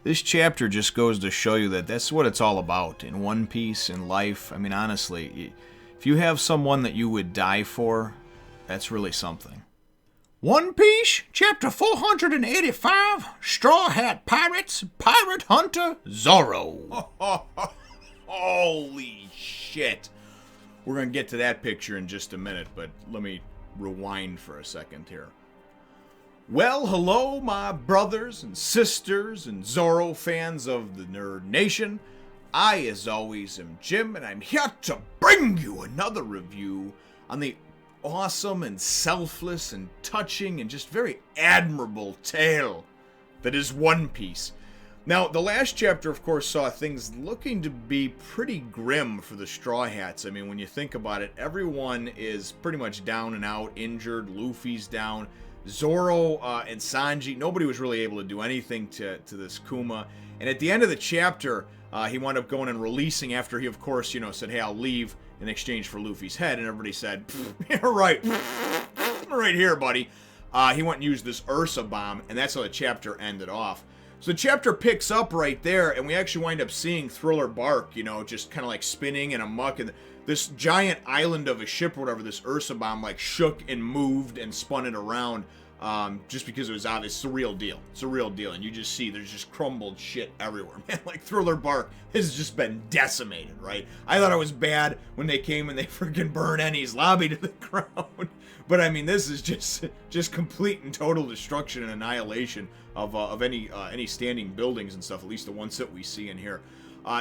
This chapter just goes to show you that that's what it's all about in One Piece, in life. I mean, honestly, if you have someone that you would die for, that's really something. One Piece, Chapter 485, Straw Hat Pirates, Pirate Hunter, Zoro. Holy shit. We're going to get to that picture in just a minute, but let me rewind for a second here. Well, hello, my brothers and sisters and Zoro fans of the Nerd Nation. I, as always, am Jim, and I'm here to bring you another review on the awesome and selfless and touching and just very admirable tale that is One Piece. Now, the last chapter, of course, saw things looking to be pretty grim for the Straw Hats. I mean, when you think about it, everyone is pretty much down and out, injured. Luffy's down. Zoro and Sanji, nobody was really able to do anything to this Kuma. And at the end of the chapter, he wound up going and releasing after he, of course, said, hey, I'll leave in exchange for Luffy's head. And everybody said, yeah, right. Right here, buddy. He went and used this Ursa bomb, and that's how the chapter ended off. So the chapter picks up right there, and we actually wind up seeing Thriller Bark, just kind of like spinning in a muck. And this giant island of a ship or whatever, this Ursa bomb, like shook and moved and spun it around. Just because it was obvious. It's a real deal. It's a real deal. And you just see there's just crumbled shit everywhere, man. Like Thriller Bark has just been decimated, right? I thought it was bad when they came and they freaking burned Ennie's lobby to the ground. But I mean, this is just complete and total destruction and annihilation of any standing buildings and stuff, at least the ones that we see in here.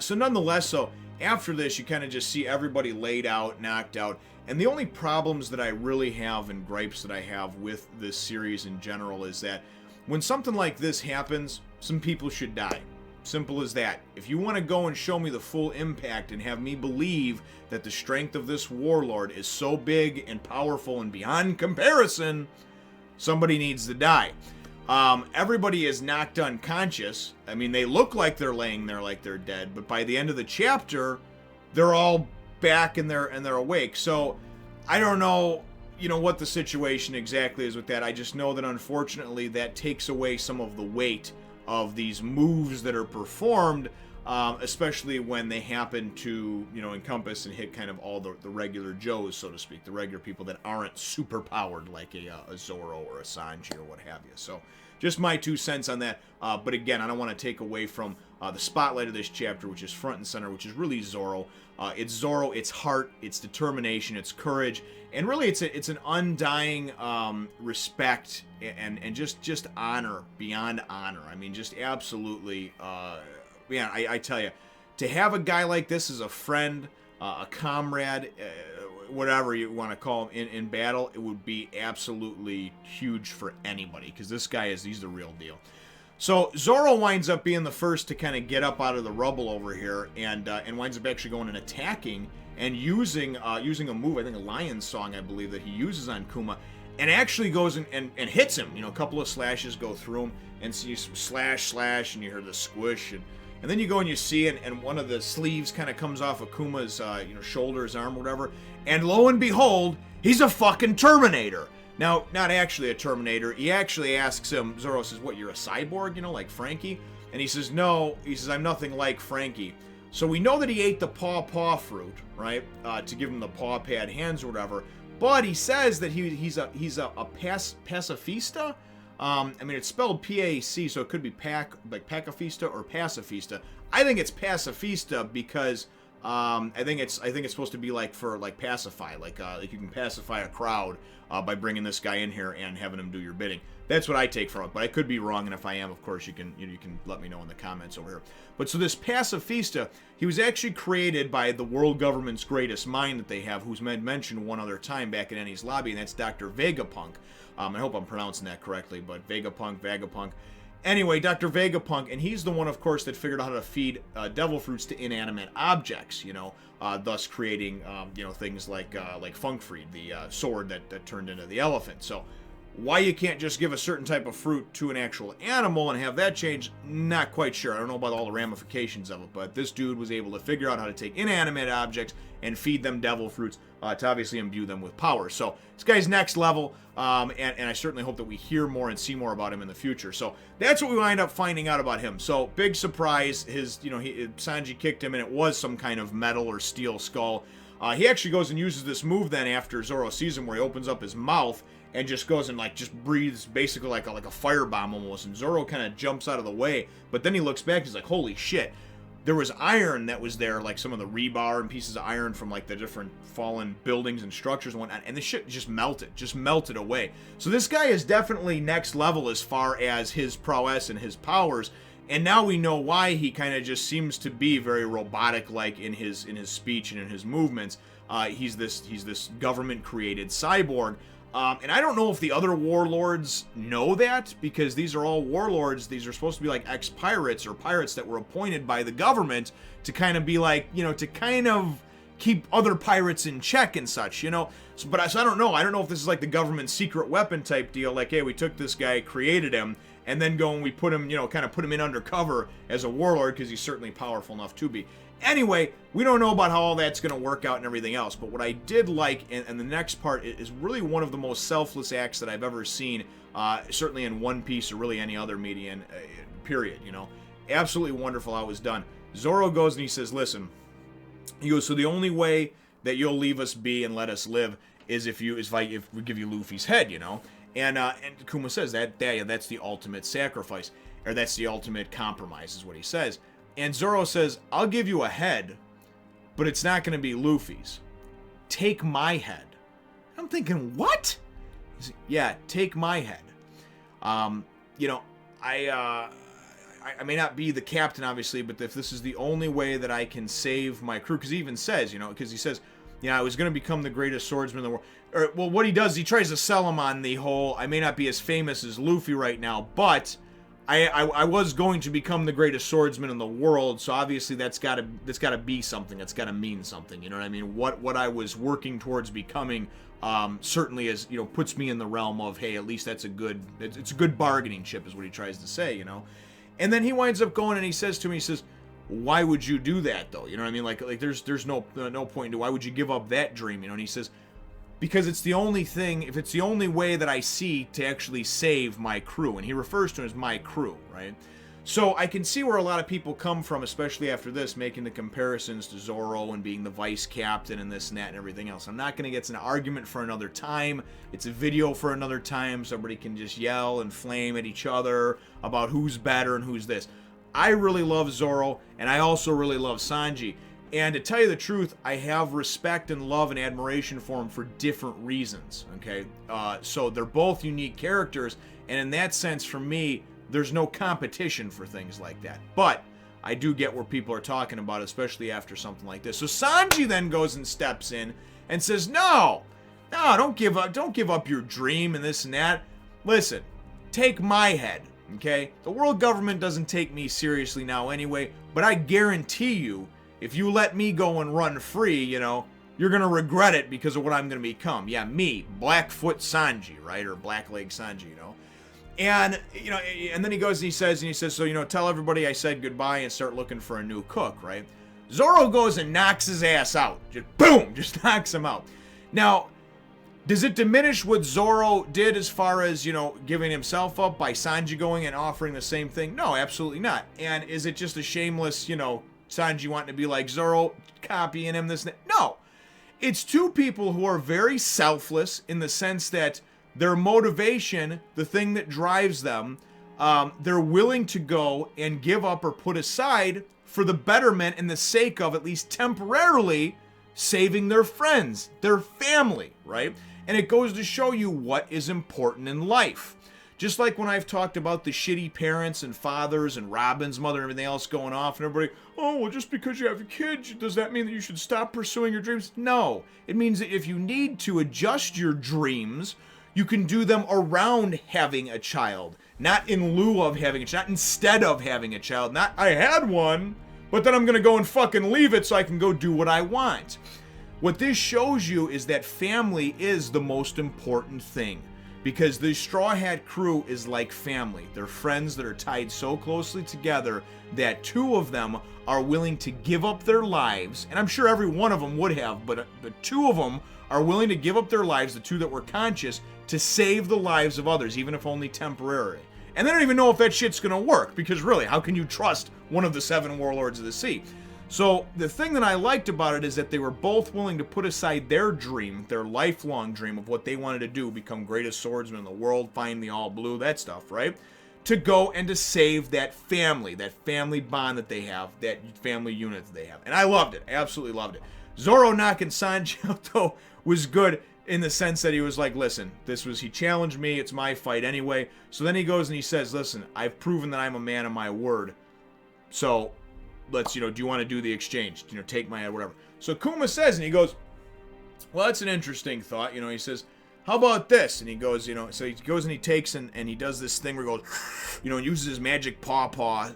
So nonetheless, after this, you kind of just see everybody laid out, knocked out. And the only problems that I really have and gripes that I have with this series in general is that when something like this happens, some people should die. Simple as that. If you want to go and show me the full impact and have me believe that the strength of this warlord is so big and powerful and beyond comparison, somebody needs to die. Everybody is knocked unconscious. I mean, they look like they're laying there like they're dead, but by the end of the chapter, they're all back and they're awake. So I don't know, what the situation exactly is with that. I just know that unfortunately that takes away some of the weight of these moves that are performed, especially when they happen to, encompass and hit kind of all the regular Joes, so to speak, the regular people that aren't super powered like a Zoro or a Sanji or what have you. So just my 2 cents on that. But again, I don't want to take away from the spotlight of this chapter, which is front and center, which is really Zoro. It's Zoro, it's heart, it's determination, it's courage, and really it's an undying respect and just honor beyond honor. I mean, just absolutely, I tell you, to have a guy like this as a friend, a comrade, whatever you want to call him in battle, it would be absolutely huge for anybody, because this guy he's the real deal. So Zoro winds up being the first to kind of get up out of the rubble over here, and winds up actually going and attacking and using a move, I think a Lion Song, I believe, that he uses on Kuma, and actually goes and hits him. A couple of slashes go through him, and so you slash, and you hear the squish, and then you go and you see, and one of the sleeves kind of comes off of Kuma's shoulder, his arm, whatever, and lo and behold, he's a fucking Terminator. Now, not actually a Terminator. He actually asks him, Zoro says, what, you're a cyborg, like Frankie? And he says, no. He says, I'm nothing like Frankie. So we know that he ate the paw fruit, right? To give him the paw pad hands or whatever. But he says that he's a pacifista. I mean, it's spelled P-A-C, so it could be pacifista or pacifista. I think it's pacifista because I think it's supposed to be like for like pacify, like you can pacify a crowd by bringing this guy in here and having him do your bidding. That's what I take from it, but I could be wrong, and if I am, of course, you can let me know in the comments over here. But so this pacifista, he was actually created by the world government's greatest mind that they have, who's mentioned one other time back in Ennie's lobby, and that's Dr. Vegapunk. I hope I'm pronouncing that correctly, but Vegapunk. Anyway, Dr. Vegapunk, and he's the one, of course, that figured out how to feed devil fruits to inanimate objects, thus creating, things like Funkfried, the sword that turned into the elephant. So Why you can't just give a certain type of fruit to an actual animal and have that change, not quite sure. I don't know about all the ramifications of it, but this dude was able to figure out how to take inanimate objects and feed them devil fruits to obviously imbue them with power. So this guy's next level, and I certainly hope that we hear more and see more about him in the future. So that's what we wind up finding out about him. So big surprise, Sanji kicked him, and it was some kind of metal or steel skull. He actually goes and uses this move then after Zoro sees him, where he opens up his mouth and just goes and just breathes basically like a firebomb almost, and Zoro kind of jumps out of the way, but then he looks back, he's like, holy shit, there was iron that was there, like some of the rebar and pieces of iron from like the different fallen buildings and structures and whatnot, and the shit just melted away. So this guy is definitely next level as far as his prowess and his powers, and now we know why he kind of just seems to be very robotic-like in his speech and in his movements. He's this government-created cyborg. And I don't know if the other warlords know that, because these are all warlords. These are supposed to be like ex-pirates or pirates that were appointed by the government to kind of be like, to kind of keep other pirates in check and such, So I don't know. I don't know if this is like the government's secret weapon type deal. Like, hey, we took this guy, created him, and then go and we put him, kind of put him in undercover as a warlord because he's certainly powerful enough to be. Anyway, we don't know about how all that's going to work out and everything else, but what I did like, and the next part is really one of the most selfless acts that I've ever seen, certainly in One Piece or really any other media, period, Absolutely wonderful how it was done. Zoro goes and he says, listen, he goes, so the only way that you'll leave us be and let us live is if we give you Luffy's head, And Kuma says that's the ultimate sacrifice, or that's the ultimate compromise, is what he says. And Zoro says, I'll give you a head, but it's not going to be Luffy's. Take my head. I'm thinking, what? Yeah, take my head. I may not be the captain, obviously, but if this is the only way that I can save my crew, because he even says, because he says, I was going to become the greatest swordsman in the world. Well, what he does, he tries to sell him on the whole, I may not be as famous as Luffy right now, but I was going to become the greatest swordsman in the world, so obviously that's got to be something. That's got to mean something. You know what I mean? What I was working towards becoming certainly is puts me in the realm of, hey, at least it's a good bargaining chip, is what he tries to say. And then he winds up going and he says to me, he says, why would you do that though? You know what I mean? Like there's no point to why would you give up that dream? And he says, because it's the only thing, if it's the only way that I see to actually save my crew. And he refers to it as my crew, right? So I can see where a lot of people come from, especially after this, making the comparisons to Zoro and being the vice captain and this and that and everything else. I'm not going to get to an argument for another time. It's a video for another time. Somebody can just yell and flame at each other about who's better and who's this. I really love Zoro, and I also really love Sanji. And to tell you the truth, I have respect and love and admiration for them for different reasons, okay? So they're both unique characters, and in that sense, for me, there's no competition for things like that. But I do get where people are talking about, especially after something like this. So Sanji then goes and steps in and says, no, don't give up your dream and this and that. Listen, take my head, okay? The world government doesn't take me seriously now anyway, but I guarantee you, if you let me go and run free, you're going to regret it because of what I'm going to become. Yeah, me, Blackfoot Sanji, right? Or Blackleg Sanji, And, and then he goes and he says, so, tell everybody I said goodbye and start looking for a new cook, right? Zoro goes and knocks his ass out. Just boom, just knocks him out. Now, does it diminish what Zoro did as far as, giving himself up by Sanji going and offering the same thing? No, absolutely not. And is it just a shameless, Sanji wanting to be like Zoro, copying him, this and that? No. It's two people who are very selfless in the sense that their motivation, the thing that drives them, they're willing to go and give up or put aside for the betterment and the sake of, at least temporarily, saving their friends, their family, right? And it goes to show you what is important in life. Just like when I've talked about the shitty parents and fathers and Robin's mother and everything else going off and everybody, oh, well, just because you have a kid, does that mean that you should stop pursuing your dreams? No. It means that if you need to adjust your dreams, you can do them around having a child. Not in lieu of having a child, not instead of having a child. Not, I had one, but then I'm going to go and fucking leave it so I can go do what I want. What this shows you is that family is the most important thing. because the Straw Hat crew is like family. They're friends that are tied so closely together that two of them are willing to give up their lives, and I'm sure every one of them would have, but the two of them are willing to give up their lives, the two that were conscious, to save the lives of others, even if only temporarily. And they don't even know if that shit's gonna work, because really, how can you trust one of the 7 warlords of the sea? So the thing that I liked about it is that they were both willing to put aside their dream, their lifelong dream of what they wanted to do, become greatest swordsman in the world, find the all blue, that stuff, right? To go and to save that family bond that they have, that family unit that they have. And I loved it, absolutely loved it. Zoro knocking Sanji out, though, was good in the sense that he was like, listen, he challenged me, it's my fight anyway. So then he goes and he says, listen, I've proven that I'm a man of my word. So let's, do you want to do the exchange? Take my head, whatever. So Kuma says, and he goes, well, that's an interesting thought. He says, how about this? And he goes, so he goes and he takes and he does this thing where he goes, and uses his magic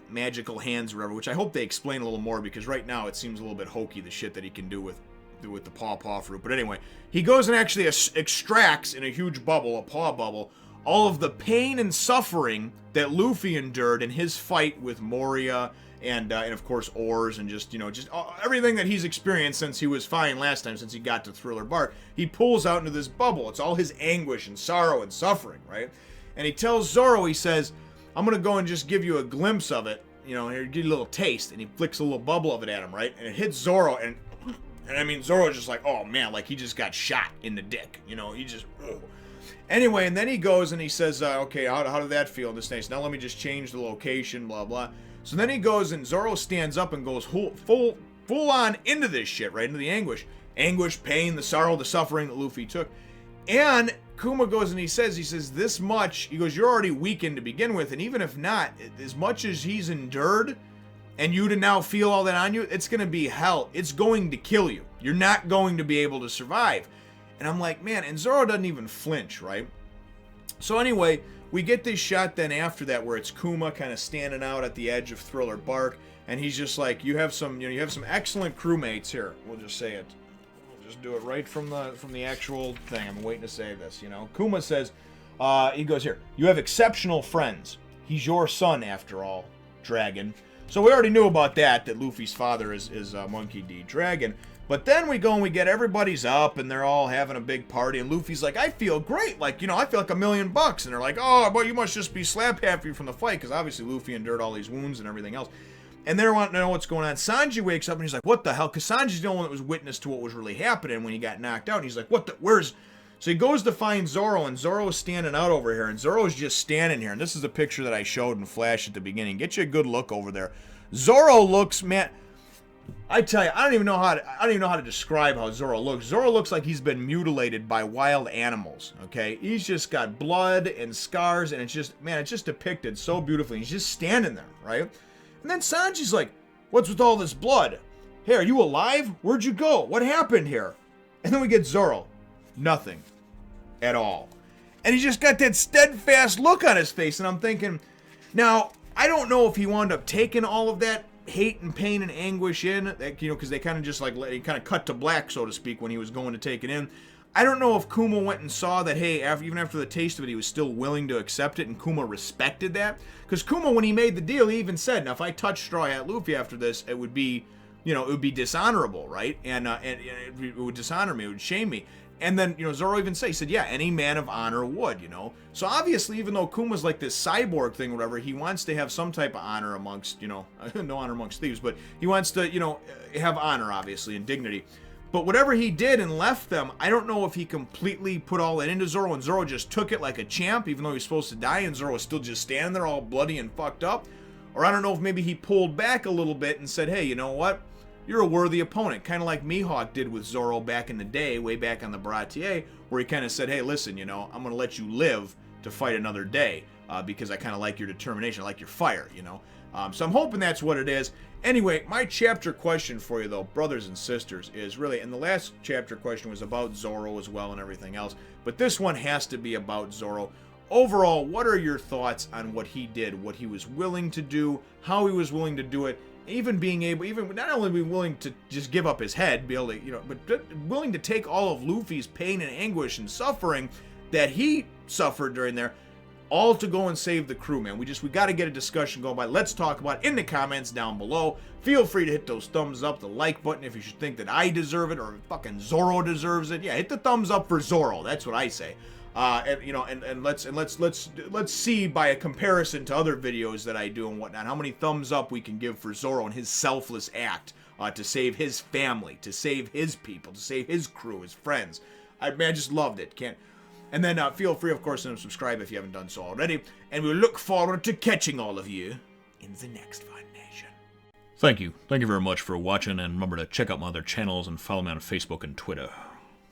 magical hands or whatever, which I hope they explain a little more, because right now it seems a little bit hokey, the shit that he can do with the paw fruit. But anyway, he goes and actually extracts in a huge bubble, a paw bubble, all of the pain and suffering that Luffy endured in his fight with Moria and of course Oars, and just everything that he's experienced since he was fine last time, since he got to Thriller Bark. He pulls out into this bubble. It's all his anguish and sorrow and suffering, right? And he tells Zoro, he says, I'm gonna go and just give you a glimpse of it, here, give you a little taste. And he flicks a little bubble of it at him, right? And it hits Zoro, and I mean, Zoro's just like, oh man, like he just got shot in the dick, he just, ugh. Anyway, and then he goes and he says, okay, how did that feel in this place? Now let me just change the location, blah, blah. So then he goes and Zoro stands up and goes full on into this shit, right? Into the anguish. Anguish, pain, the sorrow, the suffering that Luffy took. And Kuma goes and he says, this much, he goes, you're already weakened to begin with, and even if not, as much as he's endured, and you to now feel all that on you, it's going to be hell. It's going to kill you. You're not going to be able to survive. And I'm like, man, and Zoro doesn't even flinch, right? So anyway, we get this shot then after that where it's Kuma kind of standing out at the edge of Thriller Bark, and he's just like, you have some excellent crewmates here. We'll just say it. We'll just do it right from the actual thing. I'm waiting to say this, Kuma says, he goes here, you have exceptional friends. He's your son after all, Dragon. So we already knew about that Luffy's father is Monkey D. Dragon. But then we go and we get everybody's up and they're all having a big party, and Luffy's like, I feel great, like, I feel like $1 million. And they're like, oh, but you must just be slap happy from the fight, because obviously Luffy endured all these wounds and everything else. And they're wanting to know what's going on. Sanji wakes up and he's like, what the hell? Because Sanji's the only one that was witness to what was really happening when he got knocked out. And he's like, where's... So he goes to find Zoro, and Zoro's standing out over here, and Zoro's just standing here. And this is the picture that I showed in Flash at the beginning. Get you a good look over there. Zoro looks, man... I tell you, I don't even know how to describe how Zoro looks. Zoro looks like he's been mutilated by wild animals, okay? He's just got blood and scars, and it's just depicted so beautifully. He's just standing there, right? And then Sanji's like, what's with all this blood? Hey, are you alive? Where'd you go? What happened here? And then we get Zoro. Nothing. At all. And he just got that steadfast look on his face, and I'm thinking, now, I don't know if he wound up taking all of that hate and pain and anguish in, because they kind of just like, he kind of cut to black, so to speak, when he was going to take it in. I don't know if Kuma went and saw that, hey, even after the taste of it, he was still willing to accept it, and Kuma respected that. Because Kuma, when he made the deal, he even said, now, if I touch Straw Hat Luffy after this, it would be, it would be dishonorable, right? And it would dishonor me, it would shame me. And then, Zoro even he said, yeah, any man of honor would, So obviously, even though Kuma's like this cyborg thing or whatever, he wants to have some type of honor amongst, no honor amongst thieves, but he wants to, have honor, obviously, and dignity. But whatever he did and left them, I don't know if he completely put all that into Zoro, and Zoro just took it like a champ, even though he was supposed to die, and Zoro was still just standing there all bloody and fucked up. Or I don't know if maybe he pulled back a little bit and said, hey, you know what? You're a worthy opponent, kind of like Mihawk did with Zoro back in the day, way back on the Baratier, where he kind of said, hey, listen, I'm going to let you live to fight another day, because I kind of like your determination, I like your fire, So I'm hoping that's what it is. Anyway, my chapter question for you, though, brothers and sisters, is really, and the last chapter question was about Zoro as well and everything else, but this one has to be about Zoro. Overall, what are your thoughts on what he did, what he was willing to do, how he was willing to do it, even not only being willing to just give up his head, but willing to take all of Luffy's pain and anguish and suffering that he suffered during there. All to go and save the crew, man. We got to get a discussion going by. Let's talk about it in the comments down below. Feel free to hit those thumbs up, the like button if you should think that I deserve it or fucking Zoro deserves it. Yeah, hit the thumbs up for Zoro. That's what I say. And let's see by a comparison to other videos that I do and whatnot how many thumbs up we can give for Zoro and his selfless act to save his family, to save his people, to save his crew, his friends. I just loved it. And then feel free, of course, to subscribe if you haven't done so already. And we look forward to catching all of you in the next Fun Nation. Thank you. Thank you very much for watching, and remember to check out my other channels and follow me on Facebook and Twitter.